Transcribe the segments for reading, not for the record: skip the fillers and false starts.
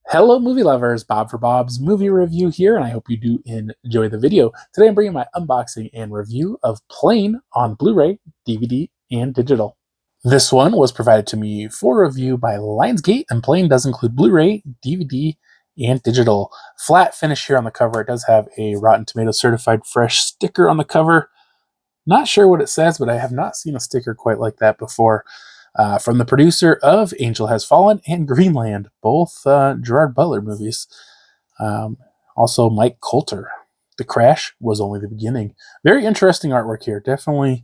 Hello movie lovers, Bob for Bob's movie review here, and I hope you do enjoy the video. Today I'm bringing my unboxing and review of Plane on Blu-ray, DVD, and digital. This one was provided to me for review by Lionsgate, and Plane does include Blu-ray, DVD, and digital. Flat finish here on the cover. It does have a Rotten Tomatoes certified fresh sticker on the cover. Not sure what it says, but I have not seen a sticker quite like that before. From the producer of Angel Has Fallen and Greenland, both Gerard Butler movies. Also Mike Colter. The Crash was only the beginning. Very interesting artwork here. Definitely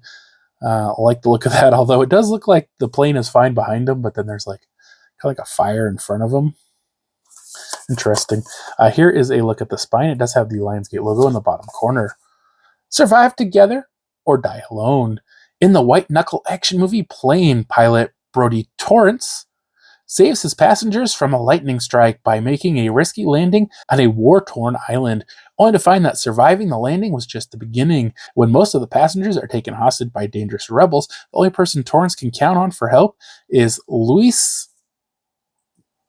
like the look of that, although it does look like the plane is fine behind him, but then there's like kind of like a fire in front of him. Interesting. Here is a look at the spine. It does have the Lionsgate logo in the bottom corner. Survive together or die alone. In the white-knuckle action movie Plane, pilot Brody Torrance saves his passengers from a lightning strike by making a risky landing on a war-torn island, only to find that surviving the landing was just the beginning. When most of the passengers are taken hostage by dangerous rebels, the only person Torrance can count on for help is Luis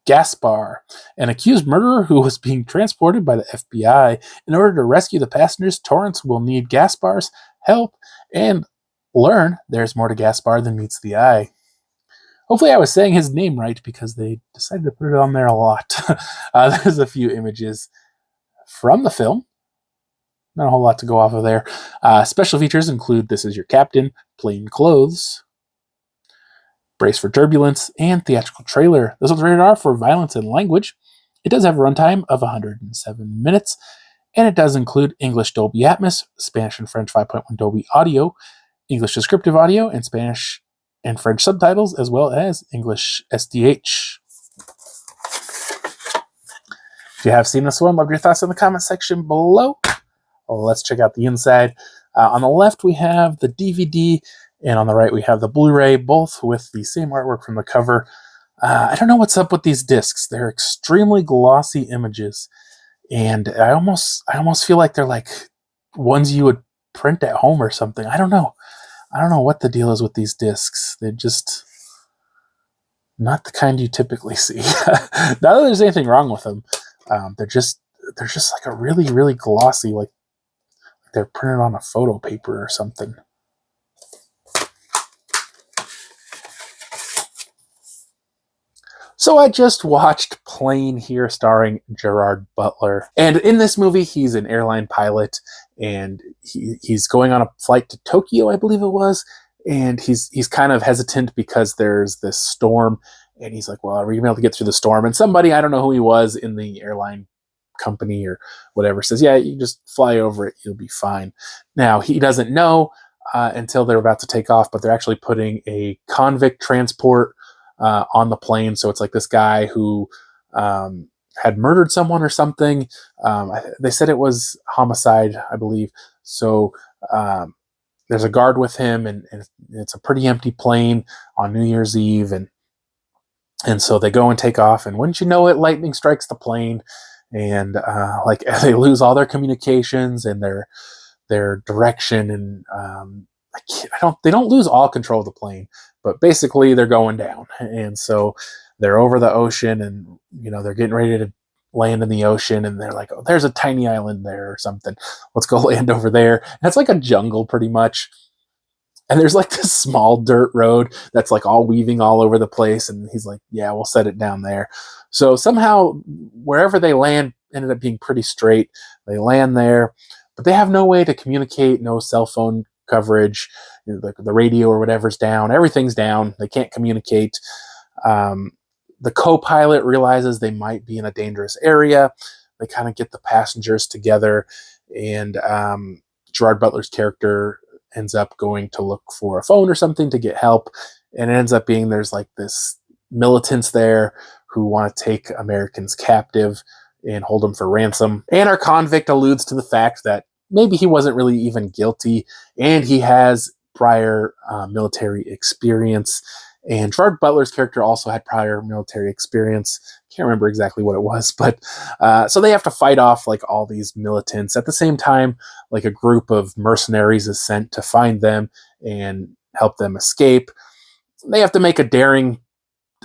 Gaspar, an accused murderer who was being transported by the FBI. In order to rescue the passengers, Torrance will need Gaspar's help and learn there's more to Gaspar than meets the eye. Hopefully I was saying his name right because they decided to put it on there a lot. There's a few images from the film. Not a whole lot to go off of there. Special features include This Is Your Captain, Plain Clothes, Brace for Turbulence, and theatrical trailer. This one's rated R for violence and language. It does have a runtime of 107 minutes, and it does include English Dolby Atmos, Spanish and French 5.1 Dolby Audio, English descriptive audio, and Spanish and French subtitles, as well as English SDH. If you have seen this one, love your thoughts in the comment section below. Let's check out the inside. On the left, we have the DVD, and on the right, we have the Blu-ray, both with the same artwork from the cover. I don't know what's up with these discs. They're extremely glossy images, and I almost feel like they're like ones you would print at home or something. I don't know what the deal is with these discs. They're just not the kind you typically see. Not that there's anything wrong with them. They're just like a really, really glossy, like they're printed on a photo paper or something. So I just watched Plane here starring Gerard Butler. And in this movie, he's an airline pilot, and he's going on a flight to Tokyo, I believe it was. And he's kind of hesitant because there's this storm. And he's like, well, are we going to be able to get through the storm? And somebody, I don't know who he was in the airline company or whatever, says, yeah, you just fly over it. You'll be fine. Now, he doesn't know until they're about to take off, but they're actually putting a convict transport on the plane. So it's like this guy who had murdered someone or something. They said it was homicide, I believe. So there's a guard with him, and it's a pretty empty plane on New Year's Eve. And so they go and take off, and wouldn't you know it, lightning strikes the plane, and like they lose all their communications and their direction, and they don't lose all control of the plane, but basically they're going down. And so they're over the ocean, and they're getting ready to land in the ocean, and they're like, oh, there's a tiny island there or something. Let's go land over there. And it's like a jungle pretty much. And there's like this small dirt road that's like all weaving all over the place. And he's like, yeah, we'll set it down there. So somehow wherever they land ended up being pretty straight. They land there, but they have no way to communicate, no cell phone coverage. The radio or whatever's down. Everything's down. They can't communicate. The co-pilot realizes they might be in a dangerous area. They kind of get the passengers together, and Gerard Butler's character ends up going to look for a phone or something to get help, and it ends up being there's like this militants there who want to take Americans captive and hold them for ransom. And our convict alludes to the fact that maybe he wasn't really even guilty, and he has prior military experience. And Gerard Butler's character also had prior military experience. Can't remember exactly what it was, but so they have to fight off like all these militants. At the same time, like a group of mercenaries is sent to find them and help them escape. They have to make a daring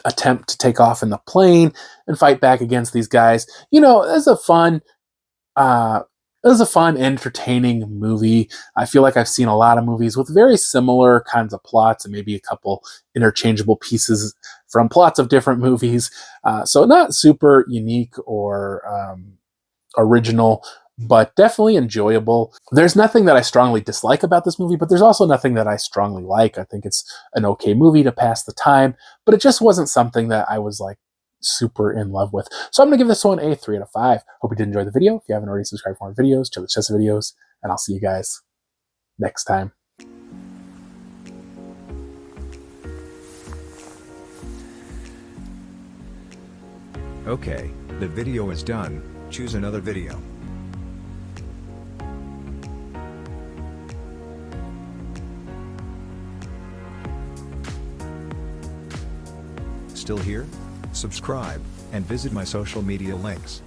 attempt to take off in the plane and fight back against these guys. You know, it was a fun, entertaining movie. I feel like I've seen a lot of movies with very similar kinds of plots and maybe a couple interchangeable pieces from plots of different movies. So not super unique or original, but definitely enjoyable. There's nothing that I strongly dislike about this movie, but there's also nothing that I strongly like. I think it's an okay movie to pass the time, but it just wasn't something that I was like super in love with. So I'm going to give this one a 3 out of 5. Hope you did enjoy the video. If you haven't already, subscribed for more videos, check the chess videos, and I'll see you guys next time. Okay, the video is done. Choose another video. Still here? Subscribe, and visit my social media links.